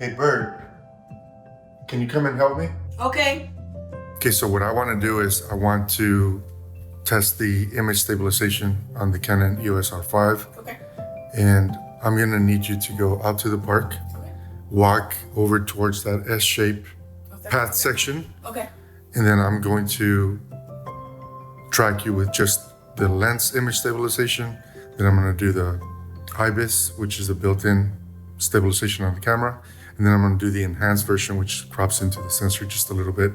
Hey, Bird, can you come and help me? Okay. Okay, so what I want to do is I want to test the image stabilization on the Canon EOS R5. Okay. And I'm going to need you to go out to the park, Okay. walk over towards that S-shaped path Okay. section, Okay. and then I'm going to track you with just the lens image stabilization. Then I'm going to do the IBIS, which is a built-in stabilization on the camera. And then I'm going to do the enhanced version, which crops into the sensor just a little bit.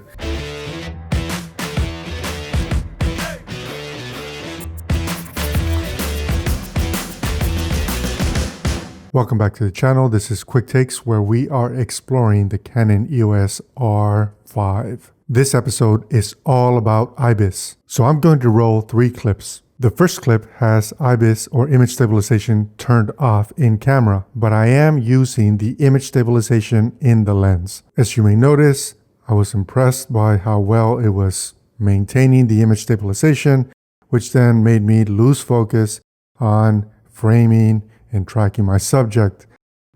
Welcome back to the channel. This is Quick Takes, where we are exploring the Canon EOS R5. This episode is all about IBIS. So I'm going to roll 3 clips. The first clip has IBIS or image stabilization turned off in camera, but I am using the image stabilization in the lens. As you may notice, I was impressed by how well it was maintaining the image stabilization, which then made me lose focus on framing and tracking my subject.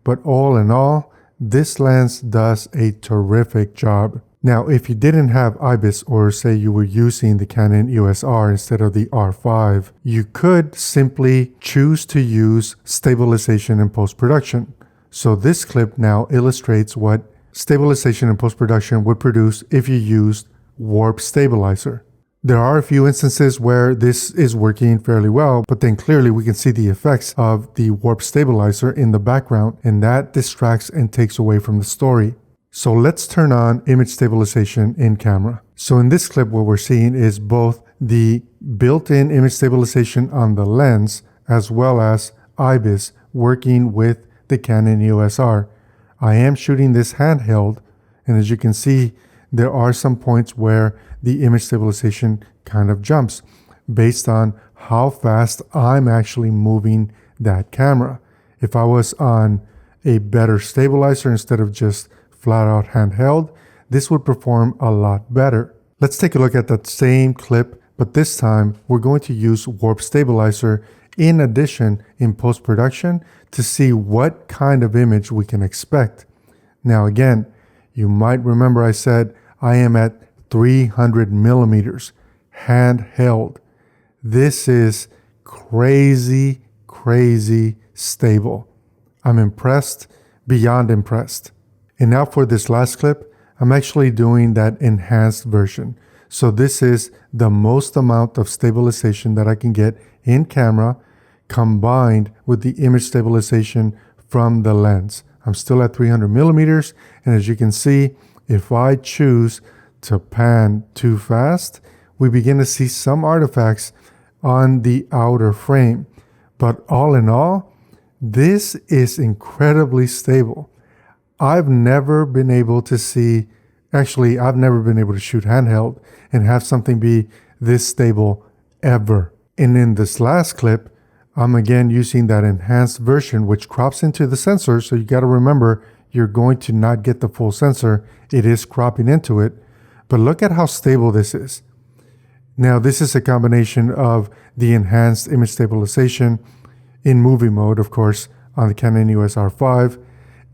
But all in all, this lens does a terrific job. Now, if you didn't have IBIS, or say you were using the Canon EOS R instead of the R5, you could simply choose to use stabilization in post-production. So this clip now illustrates what stabilization in post-production would produce if you used warp stabilizer. There are a few instances where this is working fairly well, but then clearly we can see the effects of the warp stabilizer in the background, and that distracts and takes away from the story. So let's turn on image stabilization in camera. So in this clip, what we're seeing is both the built-in image stabilization on the lens as well as IBIS working with the Canon EOS R. I am shooting this handheld, and as you can see, there are some points where the image stabilization kind of jumps based on how fast I'm actually moving that camera. If I was on a better stabilizer instead of just flat out handheld, this would perform a lot better. Let's take a look at that same clip, but this time we're going to use warp stabilizer in addition in post-production to see what kind of image we can expect. Now again, you might remember I said I am at 300 millimeters handheld. This is crazy stable. I'm impressed, beyond impressed. And now for this last clip, I'm actually doing that enhanced version. So this is the most amount of stabilization that I can get in camera combined with the image stabilization from the lens. I'm still at 300 millimeters, and as you can see, if I choose to pan too fast, we begin to see some artifacts on the outer frame. But all in all, this is incredibly stable. I've never been able to shoot handheld and have something be this stable ever. And in this last clip, I'm again using that enhanced version, which crops into the sensor. So you got to remember, you're going to not get the full sensor. It is cropping into it. But look at how stable this is. Now, this is a combination of the enhanced image stabilization in movie mode, of course, on the Canon EOS R5,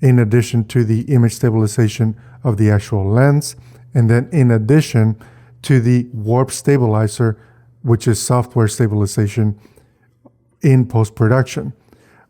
in addition to the image stabilization of the actual lens, and then in addition to the warp stabilizer, which is software stabilization in post-production.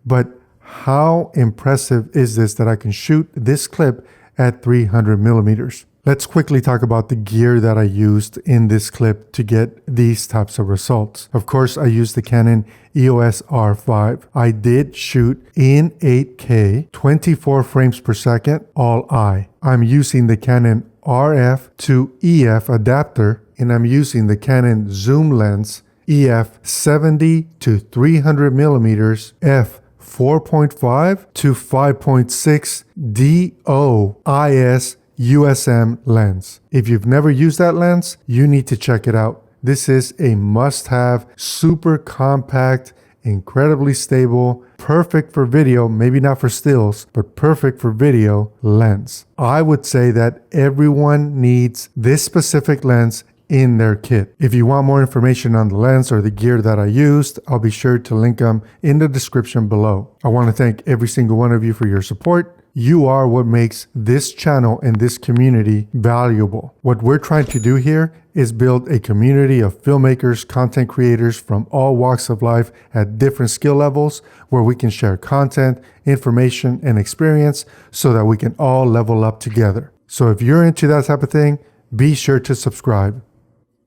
But how impressive is this that I can shoot this clip at 300 millimeters? Let's quickly talk about the gear that I used in this clip to get these types of results. Of course, I used the Canon EOS R5. I did shoot in 8K, 24 frames per second, all eye. I'm using the Canon RF to EF adapter, and I'm using the Canon zoom lens EF 70 to 300 millimeters f 4.5 to 5.6 DOIS USM lens. If you've never used that lens, you need to check it out. This is a must-have, super compact, incredibly stable, perfect for video, maybe not for stills, but perfect for video lens. I would say that everyone needs this specific lens in their kit. If you want more information on the lens or the gear that I used, I'll be sure to link them in the description below. I want to thank every single one of you for your support. You are what makes this channel and this community valuable. What we're trying to do here is build a community of filmmakers, content creators from all walks of life at different skill levels where we can share content, information, and experience so that we can all level up together. So if you're into that type of thing, be sure to subscribe.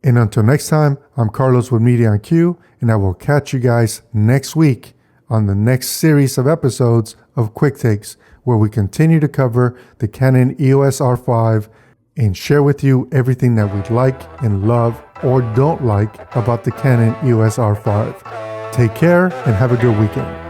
And until next time, I'm Carlos with Media on Cue, and I will catch you guys next week on the next series of episodes of Quick Takes, where we continue to cover the Canon EOS R5 and share with you everything that we like and love or don't like about the Canon EOS R5. Take care and have a good weekend.